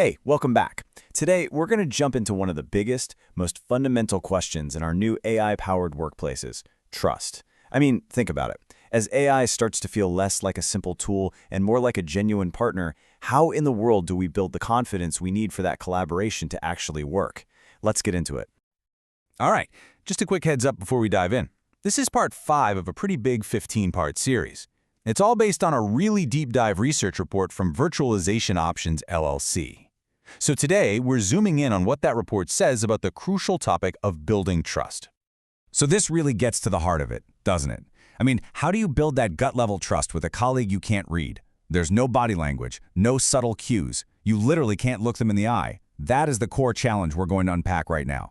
Hey, welcome back. Today, we're going to jump into one of the biggest, most fundamental questions in our new AI-powered workplaces, trust. I mean, think about it. As AI starts to feel less like a simple tool and more like a genuine partner, how in the world do we build the confidence we need for that collaboration to actually work? Let's get into it. All right, just a quick heads up before we dive in. This is part 5 of a pretty big 15-part series. It's all based on a really deep dive research report from Virtualization Options LLC. So today, we're zooming in on what that report says about the crucial topic of building trust. So this really gets to the heart of it, doesn't it? I mean, how do you build that gut-level trust with a colleague you can't read? There's no body language, no subtle cues. You literally can't look them in the eye. That is the core challenge we're going to unpack right now.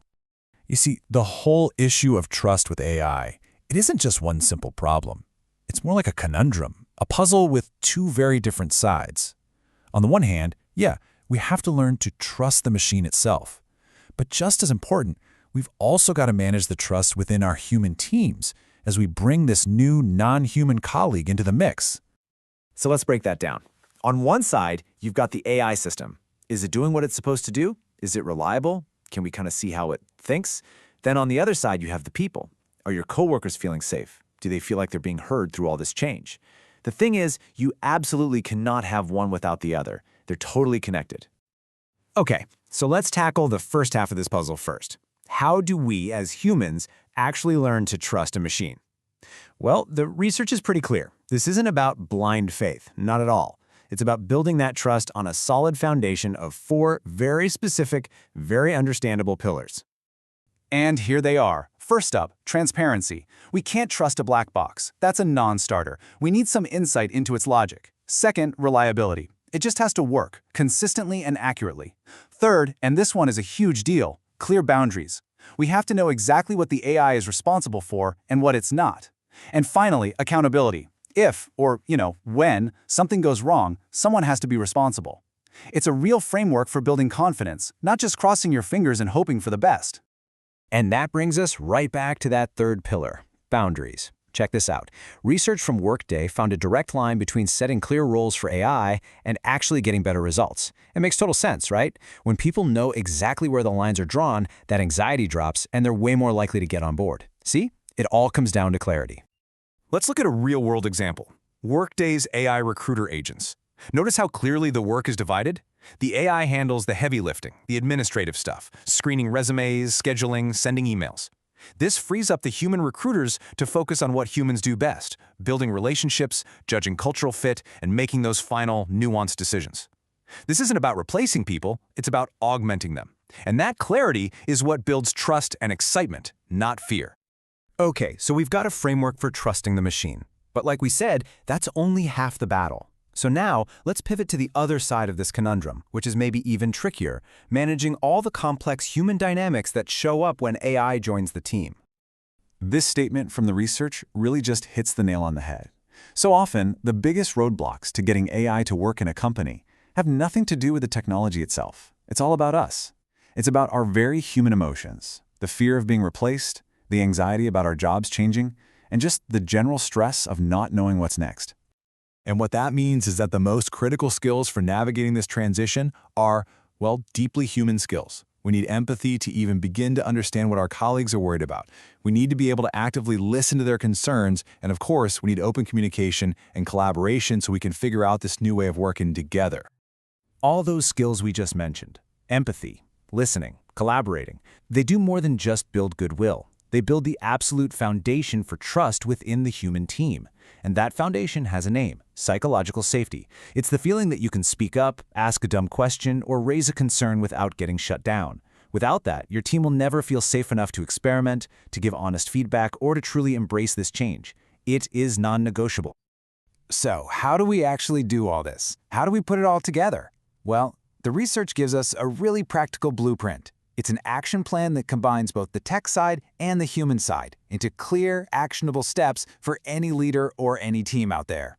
You see, the whole issue of trust with AI, it isn't just one simple problem. It's more like a conundrum, a puzzle with two very different sides. On the one hand, we have to learn to trust the machine itself. But just as important, we've also got to manage the trust within our human teams as we bring this new non-human colleague into the mix. So let's break that down. On one side, you've got the AI system. Is it doing what it's supposed to do? Is it reliable? Can we kind of see how it thinks? Then on the other side, you have the people. Are your coworkers feeling safe? Do they feel like they're being heard through all this change? The thing is, you absolutely cannot have one without the other. They're totally connected. Okay, so let's tackle the first half of this puzzle first. How do we, as humans, actually learn to trust a machine? Well, the research is pretty clear. This isn't about blind faith, not at all. It's about building that trust on a solid foundation of 4 very specific, very understandable pillars. And here they are. First up, transparency. We can't trust a black box. That's a non-starter. We need some insight into its logic. Second, reliability. It just has to work, consistently and accurately. Third, and this one is a huge deal, clear boundaries. We have to know exactly what the AI is responsible for and what it's not. And finally, accountability. If, or when, something goes wrong, someone has to be responsible. It's a real framework for building confidence, not just crossing your fingers and hoping for the best. And that brings us right back to that third pillar, boundaries. Check this out. Research from Workday found a direct line between setting clear roles for AI and actually getting better results. It makes total sense, right? When people know exactly where the lines are drawn, that anxiety drops and they're way more likely to get on board. See? It all comes down to clarity. Let's look at a real-world example. Workday's AI recruiter agents. Notice how clearly the work is divided? The AI handles the heavy lifting, the administrative stuff, screening resumes, scheduling, sending emails. This frees up the human recruiters to focus on what humans do best, building relationships, judging cultural fit, and making those final, nuanced decisions. This isn't about replacing people, it's about augmenting them. And that clarity is what builds trust and excitement, not fear. Okay, so we've got a framework for trusting the machine. But like we said, that's only half the battle. So now, let's pivot to the other side of this conundrum, which is maybe even trickier, managing all the complex human dynamics that show up when AI joins the team. This statement from the research really just hits the nail on the head. So often, the biggest roadblocks to getting AI to work in a company have nothing to do with the technology itself. It's all about us. It's about our very human emotions, the fear of being replaced, the anxiety about our jobs changing, and just the general stress of not knowing what's next. And what that means is that the most critical skills for navigating this transition are, well, deeply human skills. We need empathy to even begin to understand what our colleagues are worried about. We need to be able to actively listen to their concerns, and of course, we need open communication and collaboration so we can figure out this new way of working together. All those skills we just mentioned, empathy, listening, collaborating, they do more than just build goodwill. They build the absolute foundation for trust within the human team. And that foundation has a name, psychological safety. It's the feeling that you can speak up, ask a dumb question, or raise a concern without getting shut down. Without that, your team will never feel safe enough to experiment, to give honest feedback, or to truly embrace this change. It is non-negotiable. So, how do we actually do all this? How do we put it all together? Well, the research gives us a really practical blueprint. It's an action plan that combines both the tech side and the human side into clear, actionable steps for any leader or any team out there.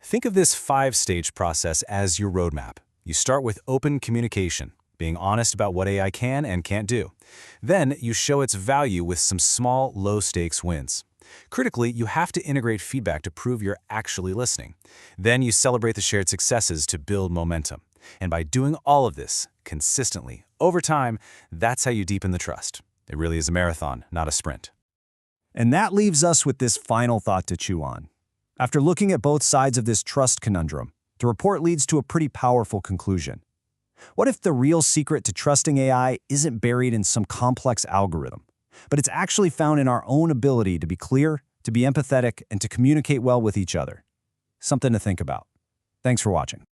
Think of this 5-stage process as your roadmap. You start with open communication, being honest about what AI can and can't do. Then you show its value with some small, low-stakes wins. Critically, you have to integrate feedback to prove you're actually listening. Then you celebrate the shared successes to build momentum. And by doing all of this consistently, over time, that's how you deepen the trust. It really is a marathon, not a sprint. And that leaves us with this final thought to chew on. After looking at both sides of this trust conundrum, the report leads to a pretty powerful conclusion. What if the real secret to trusting AI isn't buried in some complex algorithm, but it's actually found in our own ability to be clear, to be empathetic, and to communicate well with each other? Something to think about. Thanks for watching.